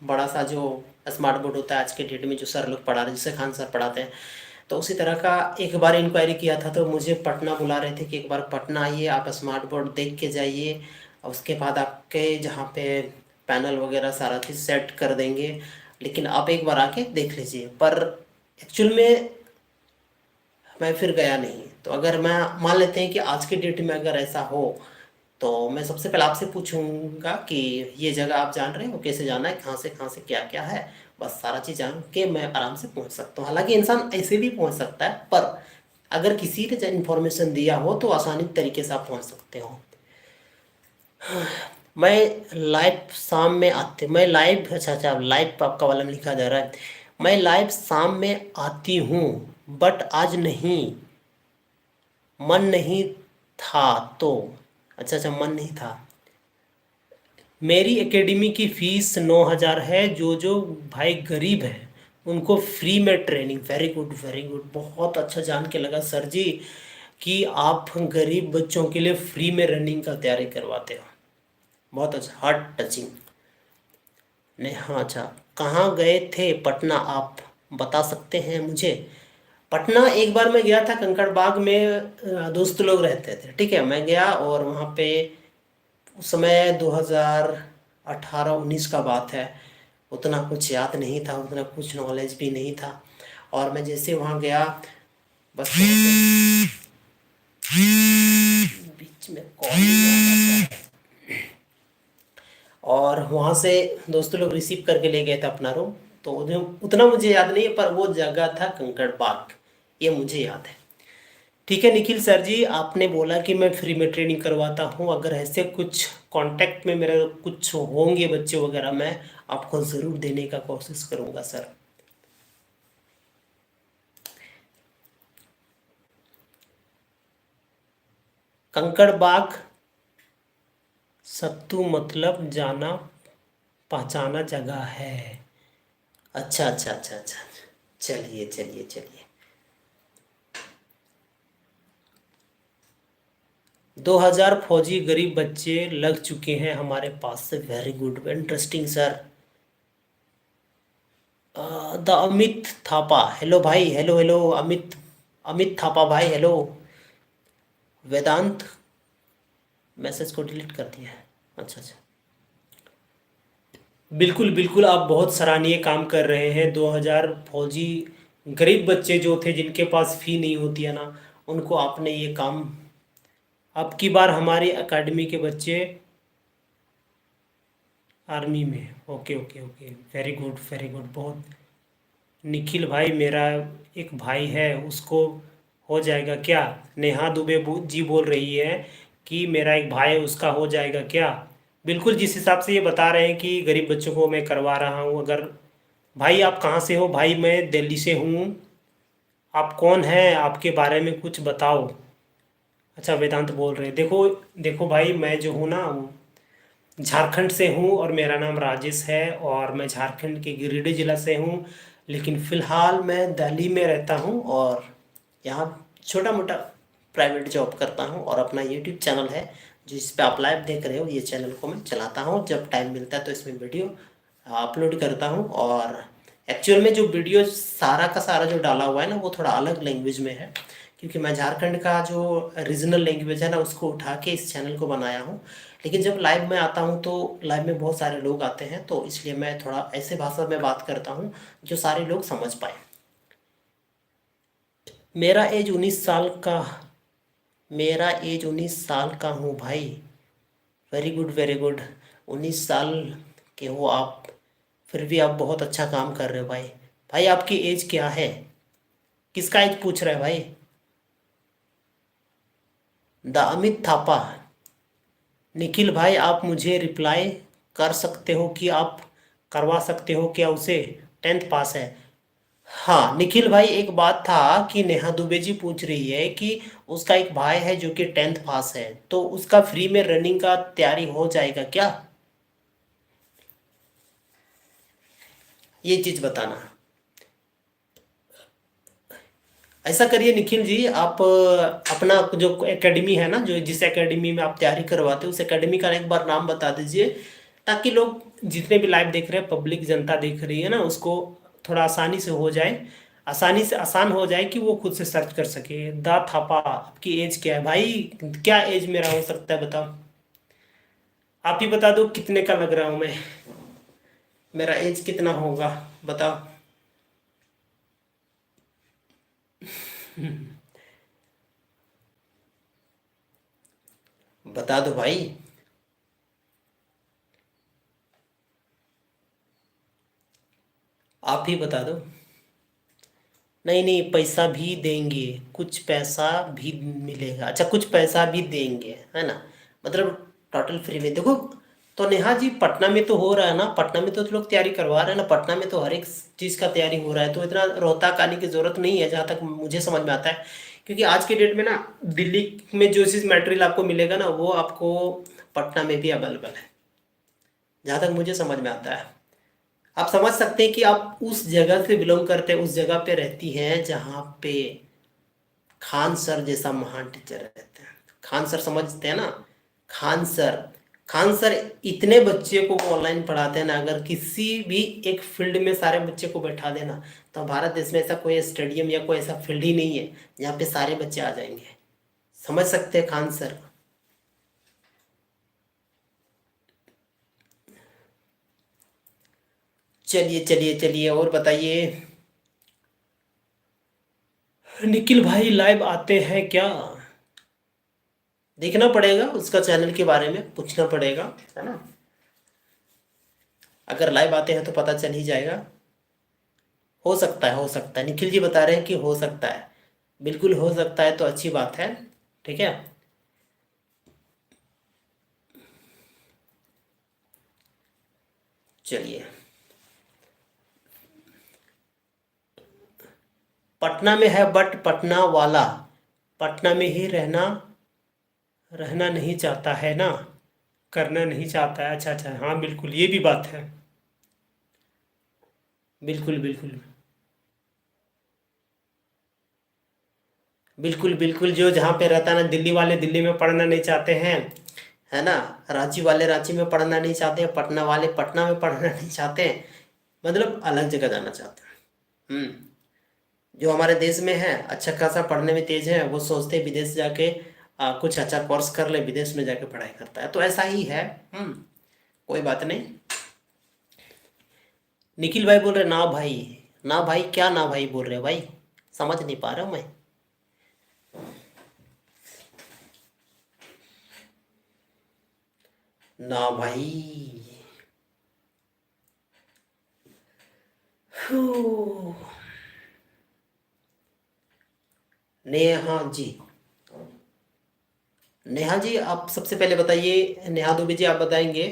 बड़ा सा जो स्मार्ट बोर्ड होता है आज के डेट में, जो सर लोग पढ़ा रहे हैं, जिसे खान सर पढ़ाते हैं, तो उसी तरह का एक बार इंक्वायरी किया था। तो मुझे पटना बुला रहे थे कि एक बार पटना आइए, आप स्मार्ट बोर्ड देख के जाइए, और उसके बाद आपके जहाँ पे पैनल वगैरह सारा चीज़ सेट कर देंगे, लेकिन आप एक बार आके देख लीजिए। पर एक्चुअल में मैं फिर गया नहीं। तो अगर मैं मान लेते हैं कि आज के डेट में अगर ऐसा हो तो मैं सबसे पहले आपसे पूछूंगा कि ये जगह आप जान रहे हो, कैसे जाना है, कहाँ से क्या क्या है, बस सारा चीज़ जान के मैं आराम से पहुंच सकता हूँ। हालांकि इंसान ऐसे भी पहुंच सकता है, पर अगर किसी ने इन्फॉर्मेशन दिया हो तो आसानी तरीके से आप पहुंच सकते हो। मैं लाइव शाम में आते, मैं लाइव, अच्छा अच्छा, लाइव आपका वाला में लिखा जा रहा है, मैं लाइव शाम में आती हूँ, बट आज नहीं, मन नहीं था तो। अच्छा अच्छा, मन नहीं था। मेरी एकेडमी की फ़ीस 9,000 है। जो जो भाई गरीब है उनको फ्री में training. Very good very good, बहुत अच्छा जान के लगा सर जी कि आप गरीब बच्चों के लिए फ्री में रनिंग का तैयारी करवाते हो। बहुत अच्छा, हार्ट टचिंग। नहीं, हाँ, अच्छा। कहाँ गए थे पटना आप, बता सकते हैं मुझे? पटना एक बार मैं गया था, कंकड़ बाग में दोस्त लोग रहते थे, ठीक है। मैं गया और वहाँ पे उस समय 2018-19 का बात है। उतना कुछ याद नहीं था, उतना कुछ नॉलेज भी नहीं था। और मैं जैसे वहाँ गया, बस वहाँ पे बीच में कॉलिंग आ जाता है, और वहाँ से दोस्तों लोग रिसीव करके ले गए थे अपना रूम। तो उतना मुझे याद नहीं है, पर वो जगह था कंकड़ बाग, ये मुझे याद है। ठीक है निखिल सर जी, आपने बोला कि मैं फ्री में ट्रेनिंग करवाता हूँ। अगर ऐसे कुछ कांटेक्ट में मेरे कुछ होंगे बच्चे वगैरह, मैं आपको ज़रूर देने का कोशिश करूँगा सर। कंकड़ बाग सत्तू मतलब जाना पहचाना जगह है। अच्छा अच्छा अच्छा अच्छा, चलिए चलिए चलिए। 2000 फौजी गरीब बच्चे लग चुके हैं हमारे पास से। Very good, interesting sir. The Amit Thapa, hello भाई, हेलो हेलो अमित, अमित थापा भाई, हेलो। वेदांत, मैसेज को डिलीट कर दिया है, अच्छा अच्छा। बिल्कुल बिल्कुल, आप बहुत सराहनीय काम कर रहे हैं। 2000 फौजी गरीब बच्चे जो थे, जिनके पास फी नहीं होती है ना, उनको आपने ये काम। अब की बार हमारी एकेडमी के बच्चे आर्मी में, okay okay okay, very good very good, बहुत। निखिल भाई, मेरा एक भाई है, उसको हो जाएगा क्या? नेहा दुबे जी बोल रही है कि मेरा एक भाई है, उसका हो जाएगा क्या? बिल्कुल, जिस हिसाब से ये बता रहे हैं कि गरीब बच्चों को मैं करवा रहा हूँ। अगर भाई आप कहाँ से हो? भाई मैं दिल्ली से हूँ। आप कौन हैं, आपके बारे में कुछ बताओ। अच्छा, वेदांत बोल रहे हैं। देखो देखो भाई, मैं जो हूँ ना, झारखंड से हूँ और मेरा नाम राजेश है, और मैं झारखंड के गिरिडीह जिला से हूँ। लेकिन फ़िलहाल मैं दिल्ली में रहता हूँ, और यहाँ छोटा मोटा प्राइवेट जॉब करता हूँ, और अपना यूट्यूब चैनल है जिस पे आप लाइव देख रहे हो। ये चैनल को मैं चलाता हूँ, जब टाइम मिलता है तो इसमें वीडियो अपलोड करता हूँ। और एक्चुअल में जो वीडियो सारा का सारा जो डाला हुआ है ना, वो थोड़ा अलग लैंग्वेज में है, क्योंकि मैं झारखंड का जो रीजनल लैंग्वेज है ना, उसको उठा के इस चैनल को बनाया हूँ। लेकिन जब लाइव में आता हूँ तो लाइव में बहुत सारे लोग आते हैं, तो इसलिए मैं थोड़ा ऐसे भाषा में बात करता हूँ जो सारे लोग समझ पाए। मेरा एज 19 साल का, मेरा एज 19 साल का हूँ भाई। वेरी गुड वेरी गुड, 19 साल के हो आप, फिर भी आप बहुत अच्छा काम कर रहे हो भाई। भाई आपकी एज क्या है? किसका एज पूछ रहे हैं भाई? द अमित थापा। निखिल भाई, आप मुझे रिप्लाई कर सकते हो कि आप करवा सकते हो क्या उसे? 10th पास है। हाँ निखिल भाई, एक बात था कि नेहा दुबे जी पूछ रही है कि उसका एक भाई है जो कि 10th पास है, तो उसका फ्री में रनिंग का तैयारी हो जाएगा क्या? ये चीज़ बताना। ऐसा करिए निखिल जी, आप अपना जो एकेडमी है ना, जो जिस एकेडमी में आप तैयारी करवाते हो, उस एकेडमी का एक बार नाम बता दीजिए, ताकि लोग जितने भी लाइव देख रहे हैं, पब्लिक जनता देख रही है ना, उसको थोड़ा आसानी से हो जाए, आसानी से आसान हो जाए कि वो खुद से सर्च कर सके। दा थापा, आपकी एज क्या है भाई? क्या एज मेरा हो सकता है बताओ? आप ही बता दो कितने का लग रहा हूँ मैं, मेरा एज कितना होगा, बताओ। बता दो भाई। आप ही बता दो। नहीं नहीं, पैसा भी देंगे, कुछ पैसा भी मिलेगा। अच्छा, कुछ पैसा भी देंगे, है ना? मतलब टोटल फ्री में। देखो, तो नेहा जी, पटना में तो हो रहा है ना, पटना में तो लोग तैयारी करवा रहे हैं ना, पटना में तो हर एक चीज़ का तैयारी हो रहा है, तो इतना रोहताक आने की ज़रूरत नहीं है, जहाँ तक मुझे समझ में आता है। क्योंकि आज के डेट में ना, दिल्ली में जो चीज़ मटेरियल आपको मिलेगा ना, वो आपको पटना में भी अवेलेबल है, जहाँ तक मुझे समझ में आता है। आप समझ सकते हैं कि आप उस जगह से बिलोंग करते हैं, उस जगह पे रहती हैं जहाँ पे खान सर जैसा महान टीचर रहते हैं। खान सर समझते हैं ना, खान सर। खान सर इतने बच्चे को ऑनलाइन पढ़ाते हैं ना, अगर किसी भी एक फील्ड में सारे बच्चे को बैठा देना, तो भारत देश में ऐसा कोई स्टेडियम या कोई ऐसा फील्ड ही नहीं है जहाँ पे सारे बच्चे आ जाएंगे। समझ सकते हैं खान सर। चलिए चलिए चलिए, और बताइए। निखिल भाई लाइव आते हैं क्या? देखना पड़ेगा, उसका चैनल के बारे में पूछना पड़ेगा, है ना। अगर लाइव आते हैं तो पता चल ही जाएगा। हो सकता है, हो सकता है, निखिल जी बता रहे हैं कि हो सकता है। बिल्कुल हो सकता है तो अच्छी बात है। ठीक है। चलिए। पटना में है बट पटना वाला पटना में ही रहना रहना नहीं चाहता है ना, करना नहीं चाहता है। अच्छा अच्छा, हाँ बिल्कुल, ये भी बात है। बिल्कुल बिल्कुल बिल्कुल बिल्कुल, जो जहाँ पे रहता है ना, दिल्ली वाले दिल्ली में पढ़ना नहीं चाहते हैं, है ना। रांची वाले रांची में पढ़ना नहीं चाहते हैं, पटना वाले पटना में पढ़ना नहीं चाहते हैं, मतलब अलग जगह जाना चाहते हैं। जो हमारे देश में है, अच्छा खासा पढ़ने में तेज है, वो सोचते हैं विदेश जाके कुछ अच्छा कोर्स कर ले, विदेश में जाके पढ़ाई करता है, तो ऐसा ही है। कोई बात नहीं। निखिल भाई बोल रहे ना भाई। ना भाई क्या ना भाई बोल रहे भाई? समझ नहीं पा रहा हूँ मैं। ना भाई। हू, नेहा जी। नेहा जी आप सबसे पहले बताइए, नेहा दुबे जी आप बताएंगे,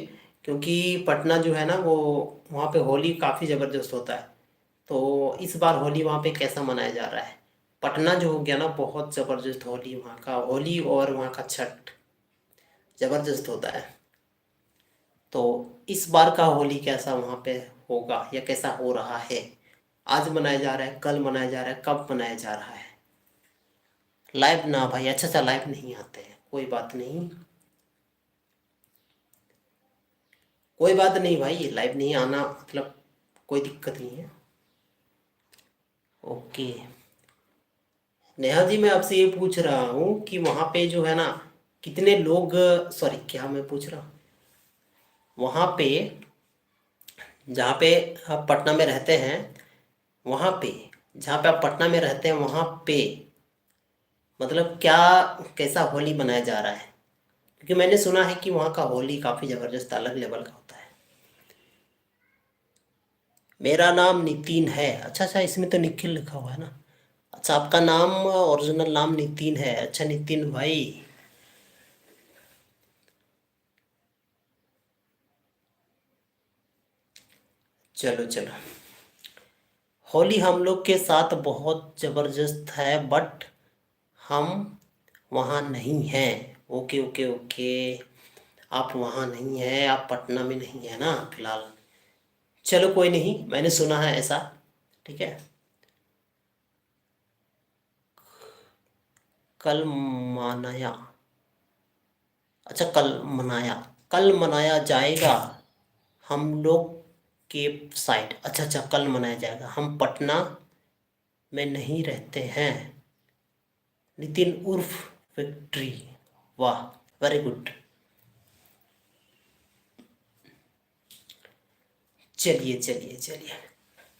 क्योंकि पटना जो है ना वो, वहाँ पे होली काफ़ी ज़बरदस्त होता है। तो इस बार होली वहाँ पे कैसा मनाया जा रहा है? पटना जो हो गया ना, बहुत ज़बरदस्त होली, वहाँ का होली और वहाँ का छठ ज़बरदस्त होता है। तो इस बार का होली कैसा वहाँ पे होगा या कैसा हो रहा है? आज मनाया जा रहा है, कल मनाया जा रहा है, कब मनाया जा रहा है? लाइव ना भाई, अच्छा अच्छा, लाइव नहीं आते हैं, कोई बात नहीं। कोई बात नहीं भाई, लाइव नहीं आना मतलब कोई दिक्कत नहीं है। ओके। नेहा जी मैं आपसे ये पूछ रहा हूँ कि वहाँ पे जो है ना, कितने लोग, सॉरी क्या मैं पूछ रहा हूँ, वहाँ पे जहाँ पे आप पटना में रहते हैं, वहाँ पे जहाँ पे आप पटना में रहते हैं, वहाँ पे मतलब क्या, कैसा होली मनाया जा रहा है? क्योंकि मैंने सुना है कि वहाँ का होली काफ़ी ज़बरदस्त अलग लेवल का होता है। मेरा नाम नितिन है। अच्छा अच्छा, इसमें तो निखिल लिखा हुआ है ना। अच्छा, आपका नाम ओरिजिनल नाम नितिन है। अच्छा नितिन भाई। चलो चलो। होली हम लोग के साथ बहुत ज़बरदस्त है बट हम वहाँ नहीं हैं। Okay okay okay. आप वहाँ नहीं हैं, आप पटना में नहीं है ना फिलहाल। चलो कोई नहीं, मैंने सुना है ऐसा। ठीक है। कल मनाया, अच्छा कल मनाया, कल मनाया जाएगा हम लोग के साइड। अच्छा अच्छा, कल मनाया जाएगा, हम पटना में नहीं रहते हैं। नितिन उर्फ विक्ट्री। वाह, वेरी गुड। चलिए चलिए चलिए।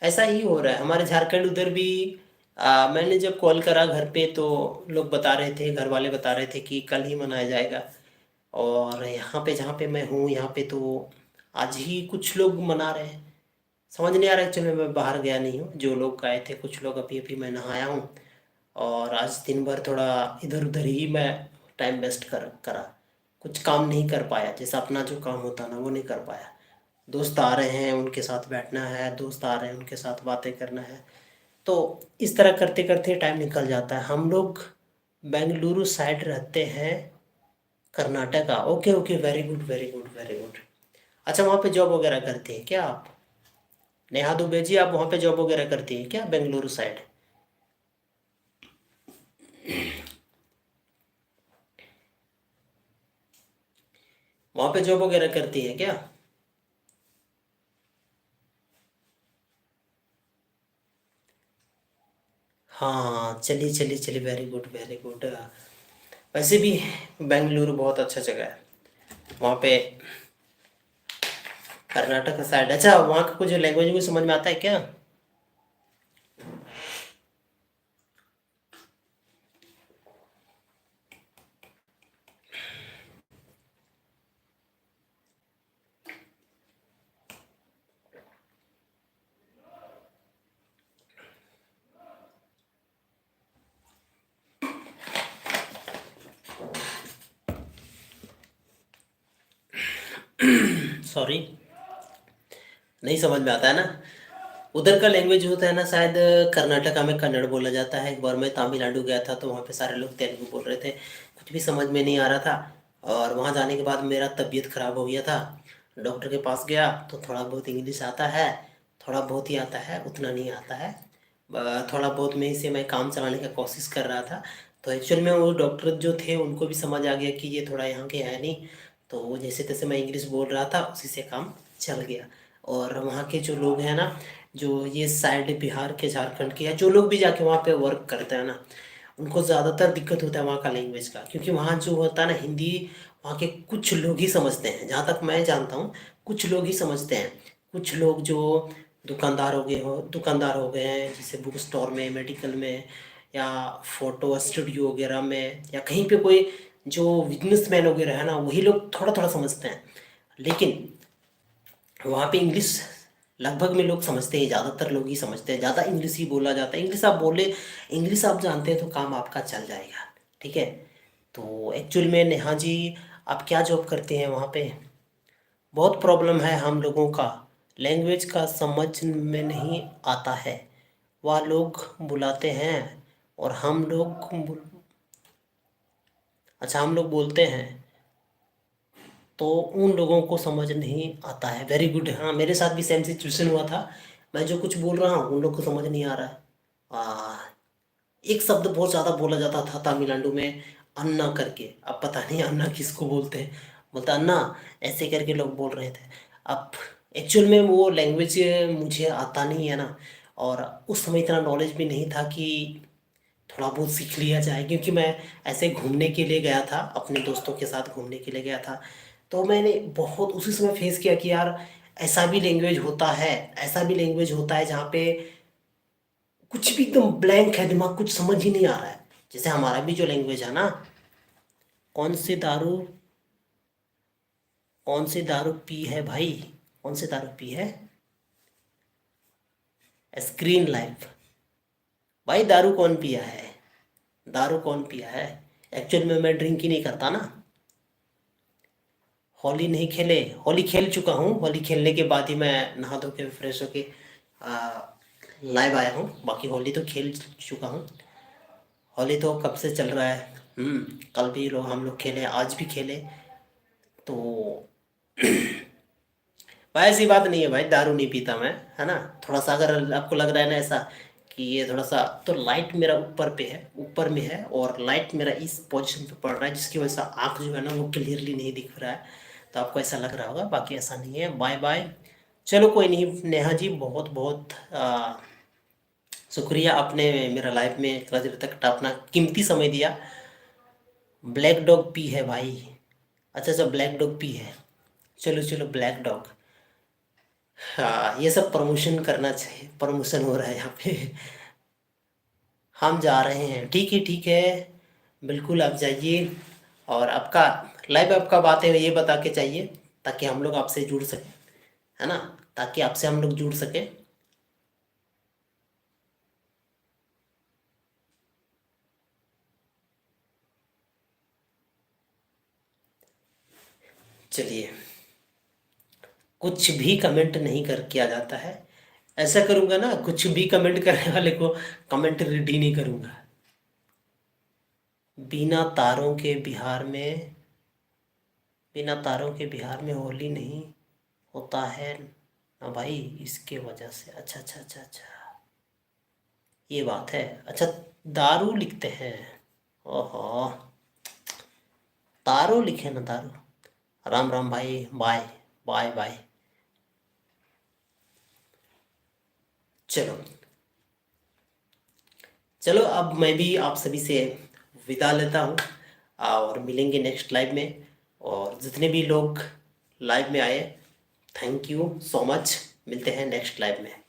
ऐसा ही हो रहा है हमारे झारखंड उधर भी। मैंने जब कॉल करा घर पे तो लोग बता रहे थे, घर वाले बता रहे थे कि कल ही मनाया जाएगा। और यहाँ पे जहाँ पे मैं हूँ, यहाँ पे तो आज ही कुछ लोग मना रहे हैं। समझ नहीं आ रहा, एक्चुअली मैं बाहर गया नहीं हूँ, जो लोग गए थे कुछ लोग, अभी अभी मैं नहाया हूँ। और आज दिन भर थोड़ा इधर उधर ही मैं टाइम वेस्ट करा, कुछ काम नहीं कर पाया, जैसा अपना जो काम होता ना वो नहीं कर पाया। दोस्त आ रहे हैं उनके साथ बैठना है, दोस्त आ रहे हैं उनके साथ बातें करना है, तो इस तरह करते करते टाइम निकल जाता है। हम लोग बेंगलुरु साइड रहते हैं, Karnataka. Okay okay, very good very good very good. अच्छा, वहाँ पे जॉब वगैरह करते हैं क्या आप? नेहा दुबे जी आप वहाँ पे जॉब वगैरह करती हैं क्या बेंगलुरु साइड? वहाँ पे जॉब वगैरह करती है क्या? हाँ, चलिए चलिए चलिए, वेरी गुड वेरी गुड। वैसे भी बेंगलुरु बहुत अच्छा जगह है। वहाँ पे कर्नाटक का साइड, अच्छा वहाँ का कुछ लैंग्वेज भी समझ में आता है क्या? सॉरी, नहीं समझ में आता है ना। उधर का लैंग्वेज होता है ना, शायद कर्नाटका में कन्नड़ बोला जाता है। एक बार मैं तमिलनाडु गया था तो वहाँ पे सारे लोग तेलुगु बोल रहे थे, कुछ भी समझ में नहीं आ रहा था। और वहाँ जाने के बाद मेरा तबीयत ख़राब हो गया था। डॉक्टर के पास गया तो थोड़ा बहुत इंग्लिश आता है, थोड़ा बहुत ही आता है, उतना नहीं आता है। थोड़ा बहुत में ही से मैं काम चलाने का कोशिश कर रहा था। तो एक्चुअल में वो डॉक्टर जो थे उनको भी समझ आ गया कि ये थोड़ा यहाँ के है नहीं। तो वो जैसे तैसे मैं इंग्लिश बोल रहा था, उसी से काम चल गया। और वहाँ के जो लोग हैं ना, जो ये साइड बिहार के, झारखंड के, या जो लोग भी जाके वहाँ पे वर्क करते हैं ना, उनको ज़्यादातर दिक्कत होता है वहाँ का लैंग्वेज का। क्योंकि वहाँ जो होता है ना हिंदी, वहाँ के कुछ लोग ही समझते हैं, जहाँ तक मैं जानता हूँ। कुछ लोग ही समझते हैं। कुछ लोग जो दुकानदार हो गए हैं, जैसे बुक स्टोर में, मेडिकल में, या फोटो स्टूडियो वगैरह में, या कहीं पे कोई जो बिजनेसमैन वगैरह है ना, वही लोग थोड़ा थोड़ा समझते हैं। लेकिन वहाँ पे इंग्लिश लगभग में लोग समझते हैं, ज़्यादातर लोग ही समझते हैं, ज़्यादा इंग्लिश ही बोला जाता है। इंग्लिश आप बोले, इंग्लिश आप जानते हैं तो काम आपका चल जाएगा। ठीक है। तो एक्चुअल में नेहा जी, आप क्या जॉब करते हैं वहाँ पे? बहुत प्रॉब्लम है हम लोगों का, लैंग्वेज का समझ में नहीं आता है। वह लोग बुलाते हैं और हम लोग अच्छा, हम लोग बोलते हैं तो उन लोगों को समझ नहीं आता है। Very good. हाँ, मेरे साथ भी सेम सिचुएशन हुआ था। मैं जो कुछ बोल रहा हूँ उन लोग को समझ नहीं आ रहा है। आ, एक शब्द बहुत ज़्यादा बोला जाता था तमिलनाडु में, अन्ना करके। अब पता नहीं अन्ना किसको बोलते हैं, बोलता अन्ना, ऐसे करके लोग बोल रहे थे। अब एक्चुअल में वो लैंग्वेज मुझे आता नहीं है ना, और उस समय इतना नॉलेज भी नहीं था कि थोड़ा बहुत सीख लिया जाए। क्योंकि मैं ऐसे घूमने के लिए गया था, अपने दोस्तों के साथ घूमने के लिए गया था। तो मैंने बहुत उसी समय फेस किया कि यार, ऐसा भी लैंग्वेज होता है, ऐसा भी लैंग्वेज होता है जहाँ पे कुछ भी एकदम ब्लैंक है, दिमाग कुछ समझ ही नहीं आ रहा है। जैसे हमारा भी जो लैंग्वेज है ना, कौन सी दारू, कौन सी दारू पी है भाई, कौन सी दारू पी है? Screen life. भाई दारू कौन पिया है? दारू कौन पिया है? एक्चुअल में मैं ड्रिंक ही नहीं करता ना। होली नहीं खेले, होली खेल चुका हूँ। होली खेलने के बाद ही मैं नहा धो के फ्रेश होके लाइव आया हूँ। बाकी होली तो खेल चुका हूँ। होली तो कब से चल रहा है। कल भी लोग, हम लोग खेले, आज भी खेले। तो भाई ऐसी बात नहीं है भाई, दारू नहीं पीता मैं, है ना। थोड़ा सा अगर आपको लग रहा है ना ऐसा कि ये थोड़ा सा, तो लाइट मेरा ऊपर पे है, ऊपर में है, और लाइट मेरा इस पोजीशन पे पड़ रहा है, जिसकी वजह से आँख जो है ना वो क्लियरली नहीं दिख रहा है। तो आपको ऐसा लग रहा होगा, बाकी ऐसा नहीं है। Bye bye. चलो कोई नहीं नेहा जी, बहुत बहुत शुक्रिया, आपने मेरा लाइफ में इतना देर तक अपना कीमती समय दिया। ब्लैक डॉग पी है भाई। अच्छा अच्छा, ब्लैक डॉग पी है। चलो चलो, ब्लैक डॉग। हाँ, ये सब प्रमोशन करना चाहिए, प्रमोशन हो रहा है यहाँ पे। हम जा रहे हैं, ठीक है ठीक है। बिल्कुल आप जाइए। और आपका लाइव आपका बात है ये बता के चाहिए, ताकि हम लोग आपसे जुड़ सकें, है ना, ताकि आपसे हम लोग जुड़ सकें। चलिए, कुछ भी कमेंट नहीं कर किया जाता है। ऐसा करूँगा ना, कुछ भी कमेंट करने वाले को कमेंट रीड ही नहीं करूँगा। बिना तारों के बिहार में, बिना तारों के बिहार में होली नहीं होता है ना भाई, इसके वजह से। अच्छा अच्छा अच्छा अच्छा, ये बात है। अच्छा, दारू लिखते हैं। ओहो, तारो लिखे ना, दारू। राम राम भाई, बाय बाय बाय। चलो चलो, अब मैं भी आप सभी से विदा लेता हूँ और मिलेंगे नेक्स्ट लाइव में। और जितने भी लोग लाइव में आए, थैंक यू सो मच। मिलते हैं नेक्स्ट लाइव में।